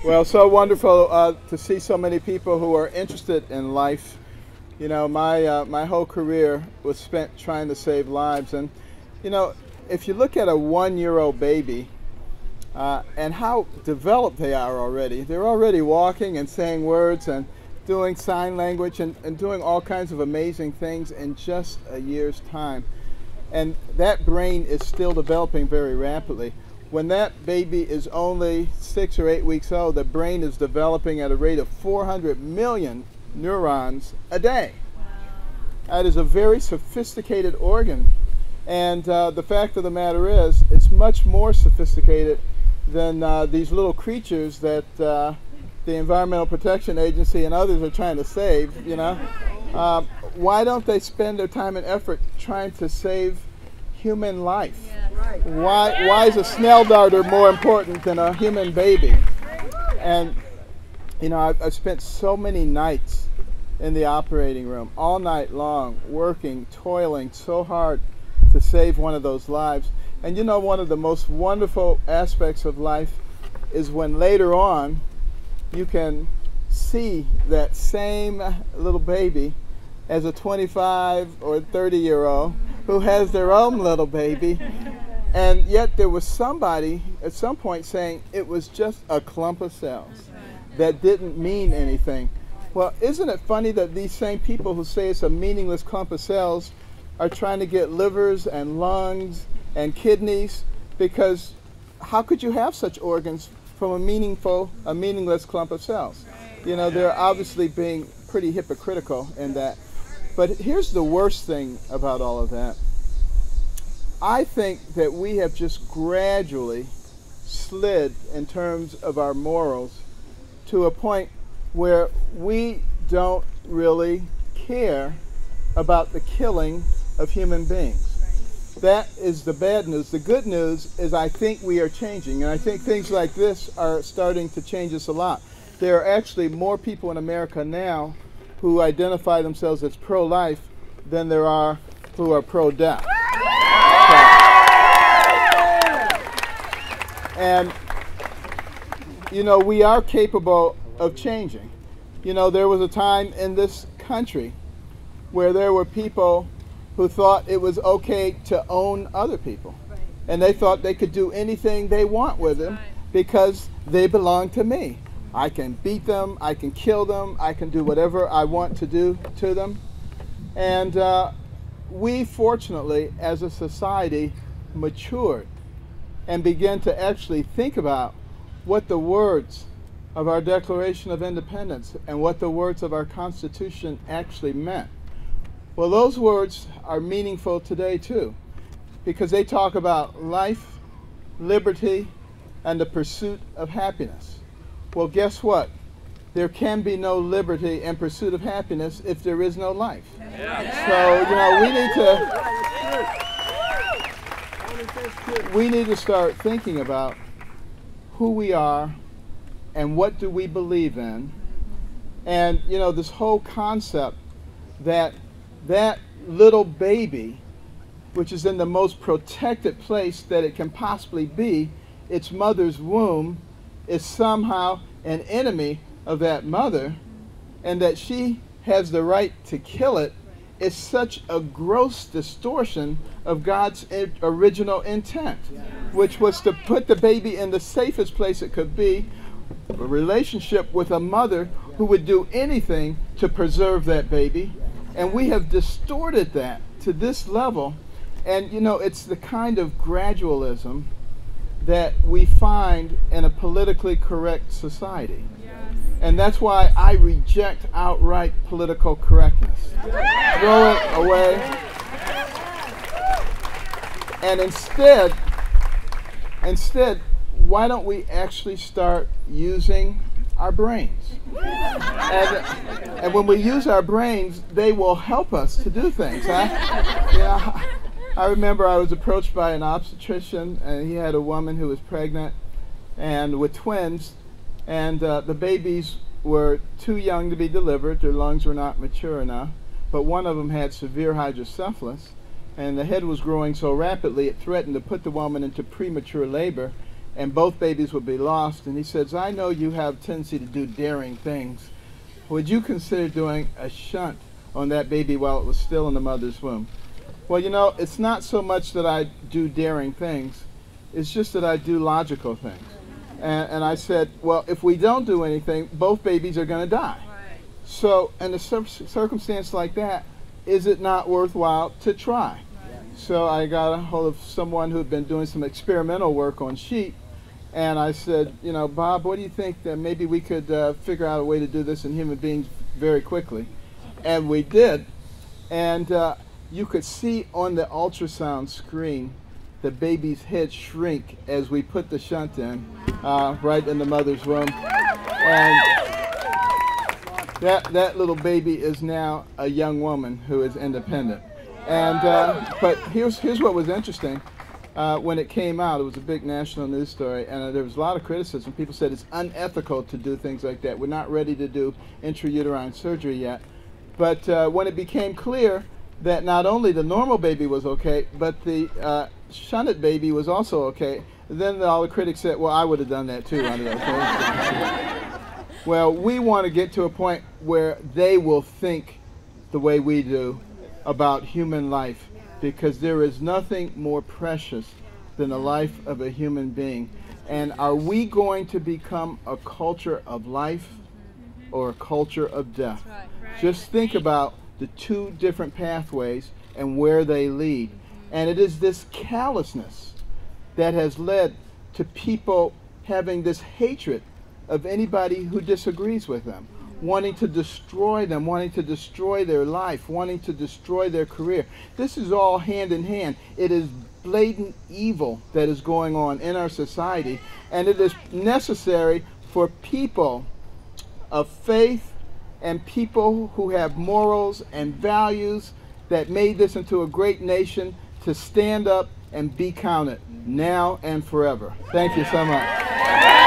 Well, so wonderful to see so many people who are interested in life. You know, my whole career was spent trying to save lives, and you know, if you look at a 1-year-old baby and how developed they are already, they're already walking and saying words and doing sign language and doing all kinds of amazing things in just a year's time. And that brain is still developing very rapidly. When that baby is only 6 or 8 weeks old, the brain is developing at a rate of 400 million neurons a day. That is a very sophisticated organ. And the fact of the matter is, it's much more sophisticated than these little creatures that the Environmental Protection Agency and others are trying to save, you know. Why don't they spend their time and effort trying to save human life? Why is a snail darter more important than a human baby? And you know, I've spent so many nights in the operating room, all night long, working, toiling so hard to save one of those lives. And you know, one of the most wonderful aspects of life is when later on you can see that same little baby as a 25 or 30-year-old who has their own little baby, and yet there was somebody at some point saying it was just a clump of cells that didn't mean anything. Well, isn't it funny that these same people who say it's a meaningless clump of cells are trying to get livers and lungs and kidneys? Because how could you have such organs from a meaningless clump of cells? You know, they're obviously being pretty hypocritical in that. But here's the worst thing about all of that. I think that we have just gradually slid in terms of our morals to a point where we don't really care about the killing of human beings. That is the bad news. The good news is I think we are changing, and I think things like this are starting to change us a lot. There are actually more people in America now who identify themselves as pro-life than there are who are pro-death. And, you know, we are capable of changing. You know, there was a time in this country where there were people who thought it was okay to own other people. And they thought they could do anything they want with them because they belong to me. I can beat them, I can kill them, I can do whatever I want to do to them. And we, fortunately, as a society, matured and began to actually think about what the words of our Declaration of Independence and what the words of our Constitution actually meant. Well, those words are meaningful today too, because they talk about life, liberty, and the pursuit of happiness. Well, guess what? There can be no liberty and pursuit of happiness if there is no life. So, you know, we need to start thinking about who we are and what do we believe in. And, you know, this whole concept that that little baby, which is in the most protected place that it can possibly be, its mother's womb, is somehow an enemy of that mother, and that she has the right to kill it, is such a gross distortion of God's original intent, which was to put the baby in the safest place it could be, a relationship with a mother who would do anything to preserve that baby. And we have distorted that to this level. And you know, it's the kind of gradualism that we find in a politically correct society. And that's why I reject outright political correctness. Throw it away. And instead, why don't we actually start using our brains? And when we use our brains, they will help us to do things. I remember I was approached by an obstetrician, and he had a woman who was pregnant and with twins, and the babies were too young to be delivered. Their lungs were not mature enough, but one of them had severe hydrocephalus, and the head was growing so rapidly it threatened to put the woman into premature labor, and both babies would be lost. And he says, I know you have a tendency to do daring things. Would you consider doing a shunt on that baby while it was still in the mother's womb? Well, you know, it's not so much that I do daring things, it's just that I do logical things. And I said, well, if we don't do anything, both babies are going to die. So in a circumstance like that, is it not worthwhile to try? So I got a hold of someone who had been doing some experimental work on sheep, and I said, you know, Bob, what do you think that maybe we could figure out a way to do this in human beings very quickly? And we did, and you could see on the ultrasound screen the baby's head shrink as we put the shunt in, right in the mother's womb. And that little baby is now a young woman who is independent. And but here's what was interesting. When it came out, it was a big national news story, and there was a lot of criticism. People said it's unethical to do things like that. We're not ready to do intrauterine surgery yet. But when it became clear that not only the normal baby was okay, but the shunted baby was also okay, then all the critics said, well, I would have done that too under those circumstances. Well, we want to get to a point where they will think the way we do about human life, because there is nothing more precious than the life of a human being. And are we going to become a culture of life or a culture of death? Just think about the two different pathways and where they lead. And it is this callousness that has led to people having this hatred of anybody who disagrees with them, wanting to destroy them, wanting to destroy their life, wanting to destroy their career. This is all hand in hand. It is blatant evil that is going on in our society, and it is necessary for people of faith and people who have morals and values that made this into a great nation to stand up and be counted now and forever. Thank you so much.